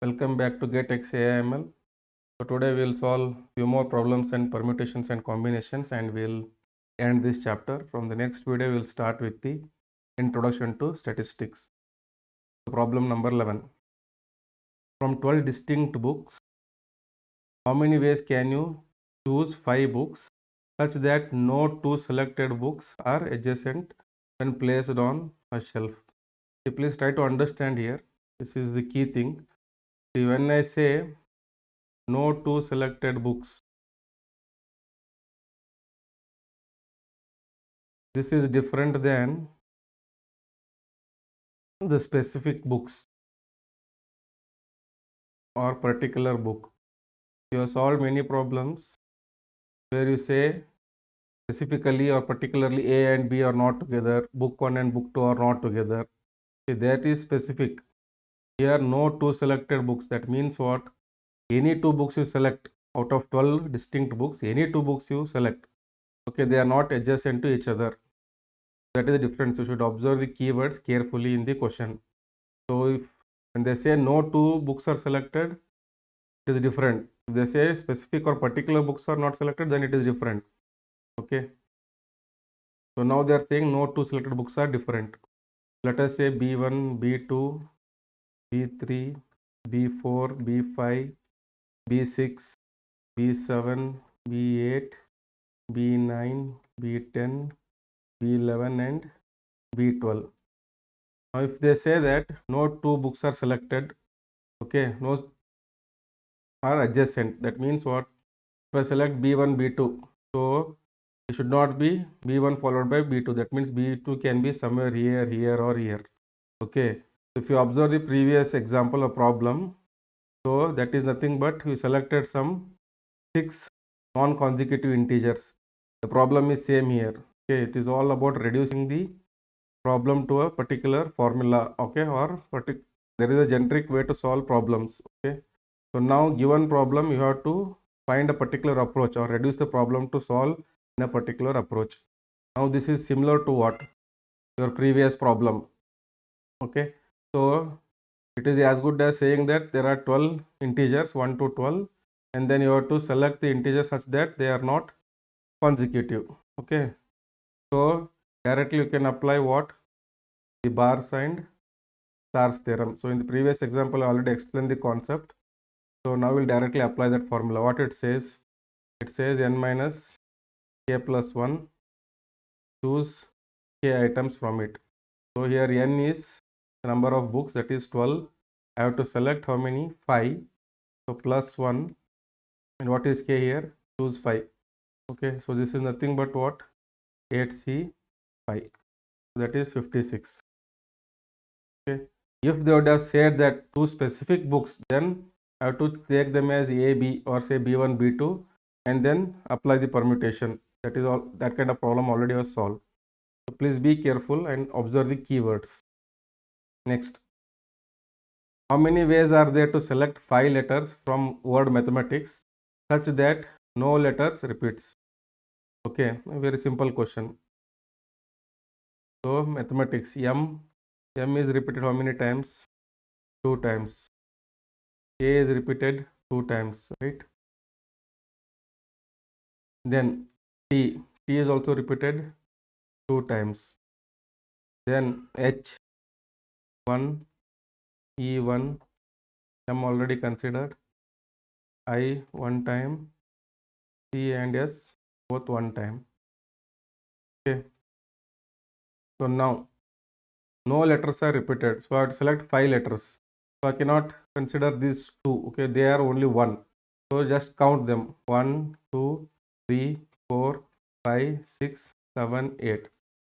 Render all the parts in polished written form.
Welcome back to Get XAIML. So today we'll solve few more problems and permutations and combinations, and we'll end this chapter. From the next video we'll start with the introduction to statistics. So problem number 11. From 12 distinct books, how many ways can you choose 5 books such that no two selected books are adjacent when placed on a shelf? So please try to understand here. This is the key thing. See, when I say no two selected books, this is different than the specific books or particular book. You have solved many problems where you say specifically or particularly A and B are not together, book 1 and book 2 are not together. See, that is specific. Here no two selected books. That means what? Any two books you select out of 12 distinct books, any two books you select. Okay, they are not adjacent to each other. That is the difference. You should observe the keywords carefully in the question. So if when they say no two books are selected, it is different. If they say specific or particular books are not selected, then it is different. Okay. So now they are saying no two selected books are different. Let us say B1, B2, B3, B4, B5, B6, B7, B8, B9, B10, B11 and B12. Now if they say that no two books are selected, okay, no are adjacent, that means what? If I select B1, B2, so it should not be B1 followed by B2. That means B2 can be somewhere here, here or here. Okay. If you observe the previous example or problem, so that is nothing but you selected some 6 non-consecutive integers. The problem is same here. Okay. It is all about reducing the problem to a particular formula. Okay. Or there is a generic way to solve problems. Okay. So now given problem, you have to find a particular approach or reduce the problem to solve in a particular approach. Now this is similar to what? Your previous problem. Okay. So it is as good as saying that there are 12 integers 1 to 12, and then you have to select the integers such that they are not consecutive. Okay. So directly you can apply what? The bar signed stars theorem. So in the previous example I already explained the concept. So now we'll directly apply that formula. What it says? It says n minus k plus 1, choose k items from it. So here n is the number of books, that is 12. I have to select how many? 5. So plus 1, and what is k here? Choose 5. Okay, so this is nothing but what? 8c 5. That is 56. Okay, if they would have said that two specific books, then I have to take them as A, B, or say B1, B2, and then apply the permutation. That is all. That kind of problem already was solved. So please be careful and observe the keywords. Next, how many ways are there to select 5 letters from word mathematics such that no letters repeats? Okay, a very simple question. So mathematics, m is repeated how many times? 2 times. A is repeated 2 times, right? Then T is also repeated 2 times. Then H, 1, E1, M already considered. I 1 time, C and S both 1 time. Okay. So now no letters are repeated. So I have to select 5 letters. So I cannot consider these 2. Okay, they are only 1. So just count them. 1, 2, 3, 4, 5, 6, 7, 8.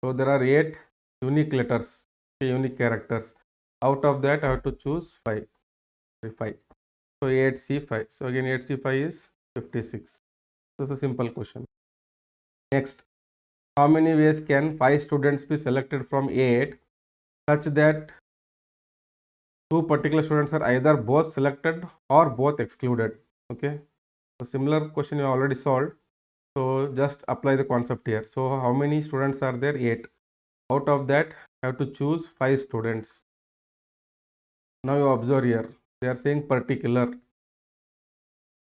So there are 8 unique letters, unique characters. Out of that I have to choose 5. So 8C5. So again 8C5 is 56. So it's a simple question. Next, how many ways can 5 students be selected from A8 such that 2 particular students are either both selected or both excluded? Okay. So similar question you already solved. So just apply the concept here. So how many students are there? 8. Out of that I have to choose 5 students. Now you observe here. They are saying particular.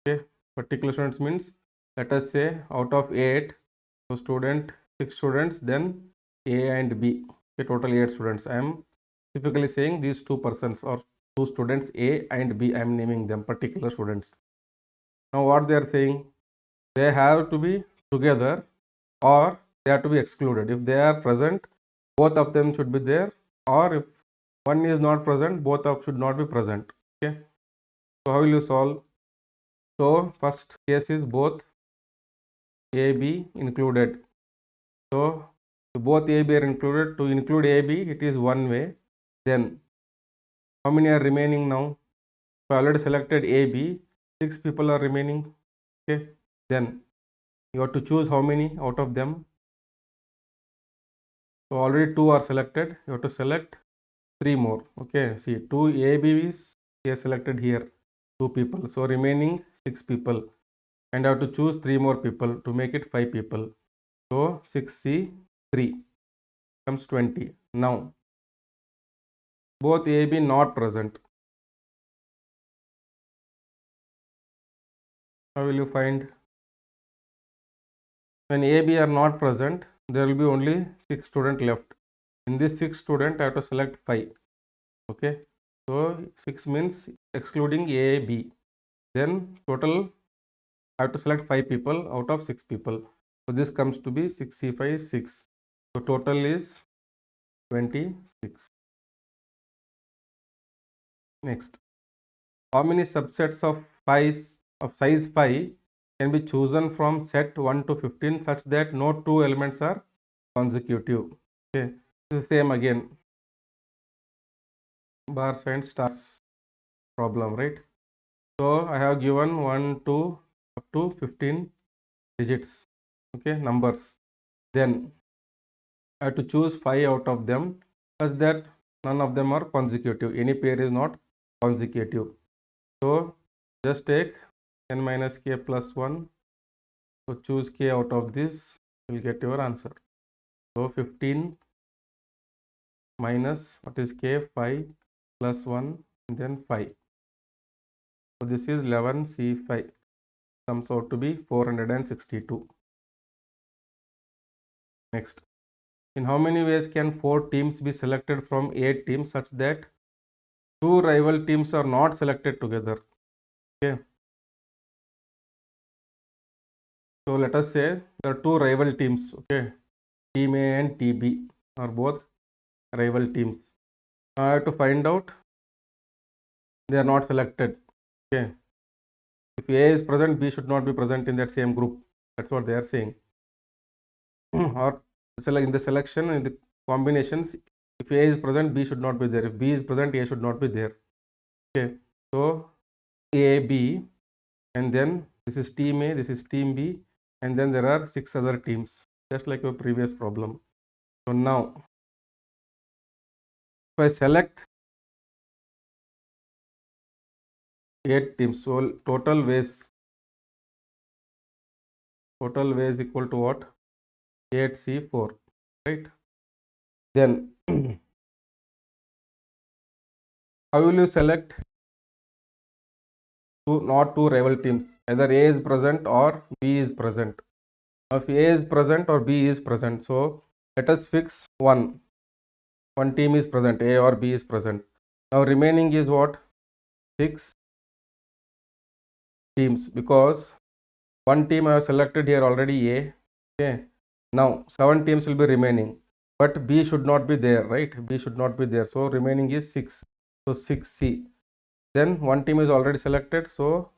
Okay, particular students means, let us say out of 8, so 6 students, then A and B. Okay, total 8 students. I am typically saying these 2 persons or 2 students A and B. I am naming them particular students. Now what they are saying, they have to be together or they have to be excluded. If they are present, both of them should be there, or if one is not present, both of should not be present. Okay, so how will you solve? So first case is both A, B included. So both A, B are included. To include A, B, it is one way. Then how many are remaining now? So I already selected A, B. 6 people are remaining. Okay, then you have to choose how many out of them. So already 2 are selected. You have to select 3 more. Okay, see, 2 A, B is selected here, 2 people. So remaining 6 people, and I have to choose 3 more people to make it 5 people. So 6C 3 comes 20. Now both A, B not present. How will you find? When A, B are not present, there will be only 6 students left. In this 6 student, I have to select 5. Okay, so 6 means excluding A, B. Then total I have to select 5 people out of 6 people. So this comes to be 6C5 6. So total is 26. Next, how many subsets of size 5 can be chosen from set 1 to 15 such that no 2 elements are consecutive? Okay, this is the same again. Bars and stars problem, right? So I have given 1, 2 up to 15 digits. Okay, numbers. Then I have to choose 5 out of them such that none of them are consecutive. Any pair is not consecutive. So just take n minus k plus 1. So choose k out of this, you will get your answer. So 15 minus what is k, 5 plus 1 and then 5. So this is 11C5, comes out to be 462. Next, in how many ways can 4 teams be selected from 8 teams such that 2 rival teams are not selected together? Okay, so let us say there are 2 rival teams. Okay, team A and team B are both rival teams. Now I have to find out they are not selected. Okay, if A is present, B should not be present in that same group. That's what they are saying. Or in the selection, in the combinations, if A is present, B should not be there. If B is present, A should not be there. Okay, so A, B, and then this is team A, this is team B, and then there are 6 other teams, just like your previous problem. So now, if I select 8 teams, so total ways equal to what? 8C4, right? Then how will you select not two rival teams? Either A is present or B is present. Now if A is present or B is present, so let us fix one team is present, A or B is present. Now remaining is what? 6 teams, because one team I have selected here already, A. Okay, now 7 teams will be remaining, but B should not be there, right? B should not be there, so remaining is 6. So 6C. Then one team is already selected, so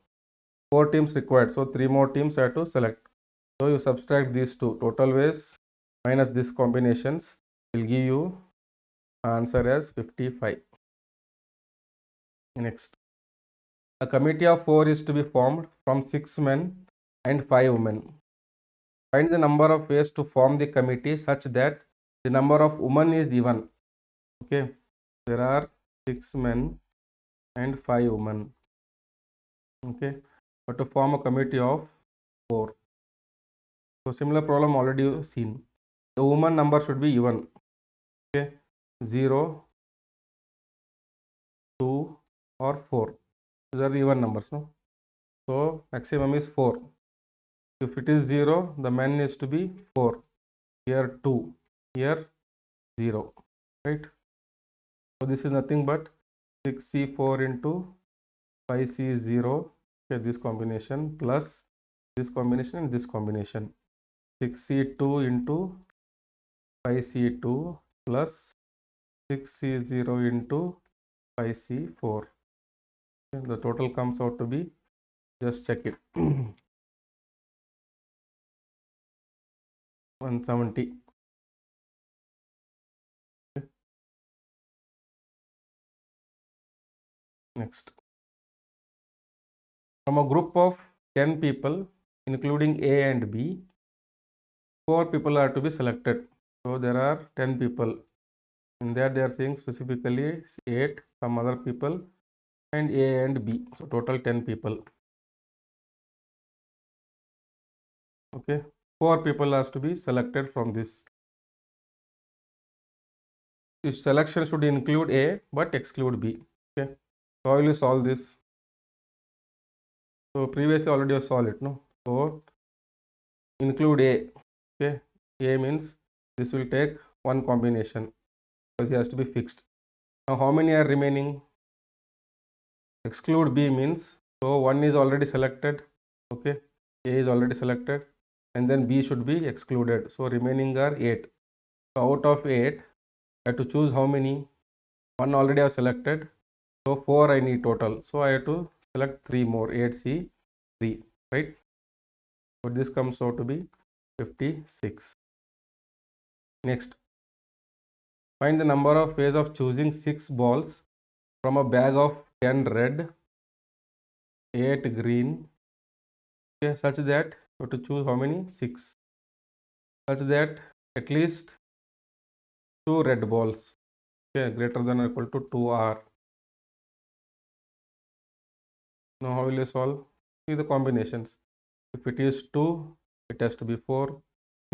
4 teams required, so 3 more teams I have to select. So you subtract these two, total ways minus this combinations will give you answer as 55. Next, a committee of 4 is to be formed from 6 men and 5 women. Find the number of ways to form the committee such that the number of women is even. Okay, there are 6 men and 5 women. Okay, but to form a committee of 4. So similar problem already seen. The woman number should be even. Okay, 0, 2 or 4. These are the even numbers, no? So maximum is 4. If it is 0, the min is to be 4. Here 2. Here 0. Right? So this is nothing but 6C4 into 5C0. Okay, this combination plus this combination and this combination. 6C2 into 5C2 plus 6C0 into 5C4. Okay, the total comes out to be, just check it, 170. Okay. Next, from a group of 10 people, including A and B, 4 people are to be selected. So there are 10 people. In that they are saying specifically 8, some other people, and A and B. So total 10 people. Okay, 4 people has to be selected from this. This selection should include A but exclude B. Okay, so how will you solve this? So previously already you solved it, no? So include A. Okay, A means this will take one combination because it has to be fixed. Now how many are remaining? Exclude B means, so one is already selected. Okay, A is already selected, and then B should be excluded. So remaining are 8. So out of 8, I have to choose how many? 1 already I have selected. So 4 I need total. So I have to select 3 more, 8C3, right? So this comes out to be 56. Next, find the number of ways of choosing 6 balls from a bag of 10 red, 8 green, okay, such that you have to choose how many? 6. Such that at least 2 red balls, okay, greater than or equal to 2 are. Now how will you solve? See the combinations. If it is 2, it has to be 4,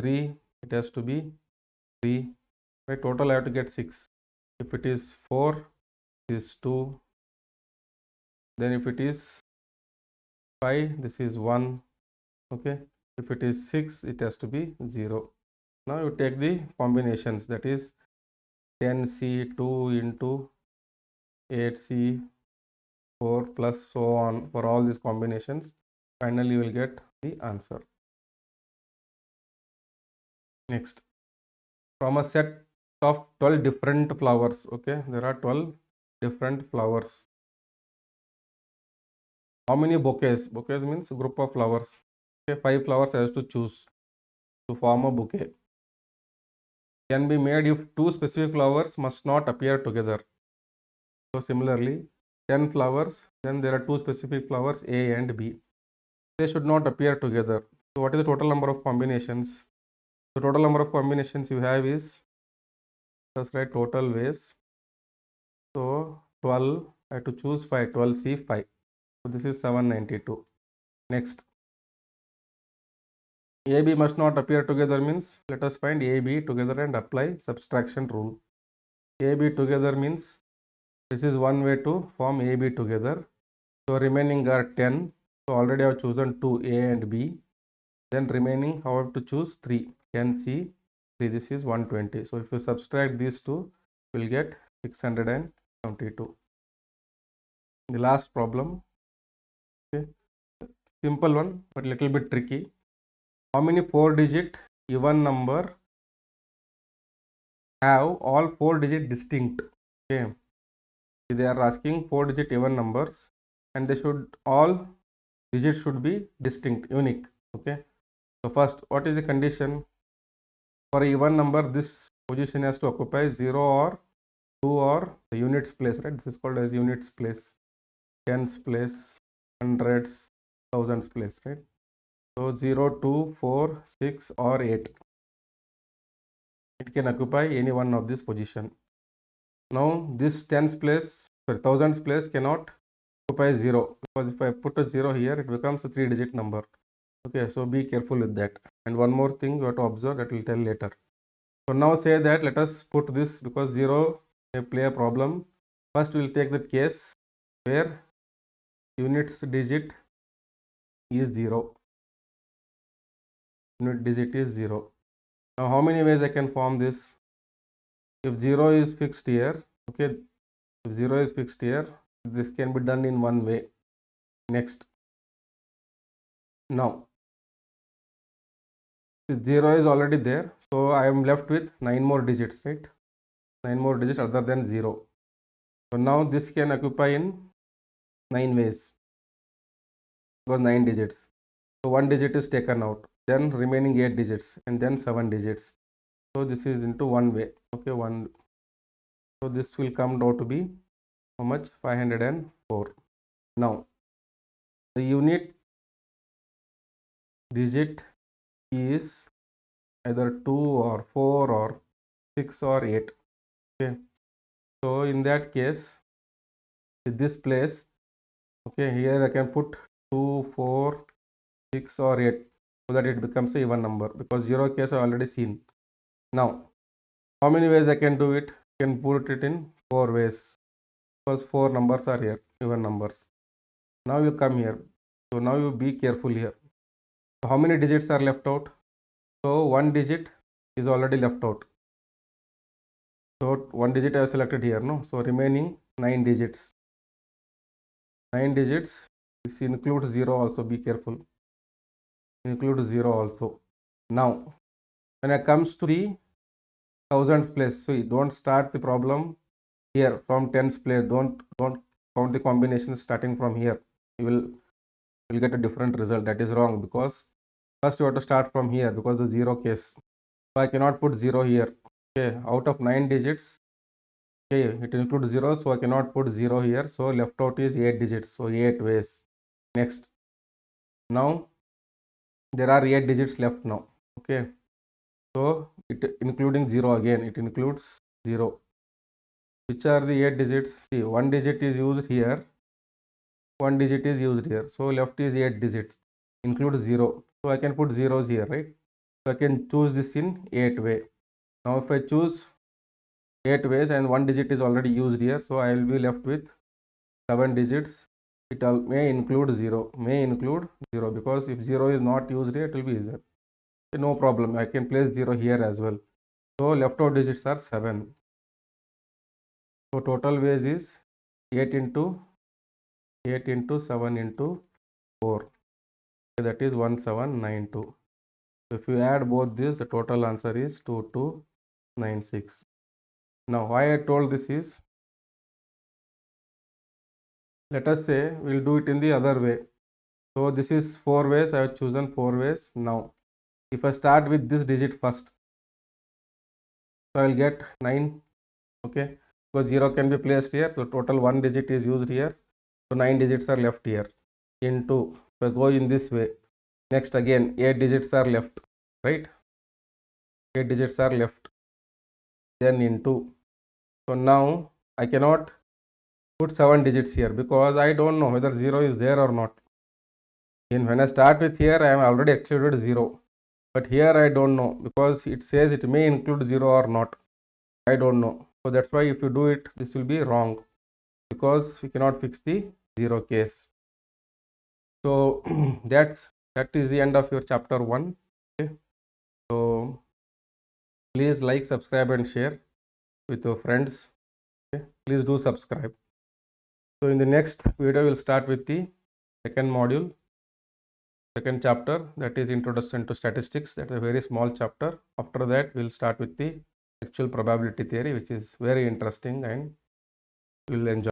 3, it has to be 3, right? Total I have to get 6. If it is 4, it is 2, then if it is 5, this is 1, okay. If it is 6, it has to be 0. Now you take the combinations, that is 10C2 into 8C4 plus so on for all these combinations. Finally you will get the answer. Next, from a set of 12 different flowers, okay, there are 12 different flowers. How many bouquets? Bouquets means group of flowers. Okay, 5 flowers has to choose to form a bouquet. Can be made if 2 specific flowers must not appear together. So similarly, 10 flowers, then there are 2 specific flowers A and B. They should not appear together. So what is the total number of combinations? The total number of combinations you have is, let's write total ways. So 12, I have to choose 5, 12C5. So this is 792. Next, AB must not appear together means let us find AB together and apply subtraction rule. AB together means this is one way to form AB together. So remaining are 10. So already I have chosen 2 A and B. Then remaining I have to choose 3. 10C, 3. This is 120. So if you subtract these two, you will get 672. The last problem. Okay. Simple one, but little bit tricky. How many 4-digit even number have all 4-digit distinct? Okay. They are asking 4-digit even numbers, and they should all digits should be distinct, unique. Okay. So first, what is the condition? For a even number, this position has to occupy 0 or 2 or the units place, right? This is called as units place, tens place, hundreds, thousands place, right? So 0, 2, 4, 6 or 8. It can occupy any one of this position. Now this tens place, thousands place cannot occupy 0, because if I put a 0 here, it becomes a 3-digit number. Okay, so be careful with that. And one more thing you have to observe, that will tell later. So now say that let us put this, because 0 may play a problem. First we will take that case where units digit is 0. Unit digit is 0. Now how many ways I can form this? If 0 is fixed here, okay, if 0 is fixed here, this can be done in one way. Next, now 0 is already there, so I am left with 9 more digits, right? 9 more digits other than 0. So now this can occupy in 9 ways, because 9 digits. So 1 digit is taken out, then remaining 8 digits, and then 7 digits. So this is into one way, okay, one. So this will come out to be how much? 504. Now the unit digit is either 2 or 4 or 6 or 8. Okay, so in that case, in this place, okay, here I can put 2, 4, 6 or 8, so that it becomes a even number, because 0 case I already seen. Now how many ways I can do it? I can put it in 4 ways, because 4 numbers are here, even numbers. Now you come here, so now you be careful here. So how many digits are left out? So 1 digit is already left out. So 1 digit I have selected here, no? So remaining 9 digits. 9 digits, this includes 0 also, be careful. Includes 0 also. Now, when it comes to the thousands place, so you don't start the problem here from tens place. Don't count the combinations starting from here. You will get a different result. That is wrong, because first you have to start from here, because the 0 case. So I cannot put 0 here. Okay, out of 9 digits, okay, it includes 0, so I cannot put 0 here. So left out is 8 digits, so 8 ways. Next, now there are 8 digits left now. Okay, so it including 0 again, it includes 0. Which are the 8 digits? See, 1 digit is used here, 1 digit is used here, so left is 8 digits, includes 0. So I can put zeros here, right? So I can choose this in 8 way. Now if I choose 8 ways and 1 digit is already used here, so I will be left with 7 digits. It may include 0, because if 0 is not used here, it will be easier. No problem, I can place 0 here as well. So left out digits are 7. So total ways is 8 into 7 into 4. That is 1792. If you add both this, the total answer is 2296. Now why I told this is, let us say we'll do it in the other way. So this is 4 ways, I have chosen 4 ways. Now if I start with this digit first, so I will get 9. Okay, so 0 can be placed here, so total 1 digit is used here, so 9 digits are left here. Into, if I go in this way, next again 8 digits are left, right? 8 digits are left, then into. So now I cannot put 7 digits here, because I don't know whether 0 is there or not. And when I start with here, I am already excluded 0, but here I don't know, because it says it may include 0 or not. I don't know. So that's why if you do it, this will be wrong, because we cannot fix the 0 case. So that is the end of your chapter 1. Okay, so please like, subscribe and share with your friends. Okay, please do subscribe. So in the next video, we'll start with the second module, second chapter, that is introduction to statistics. That is a very small chapter. After that, we'll start with the actual probability theory, which is very interesting and you'll enjoy.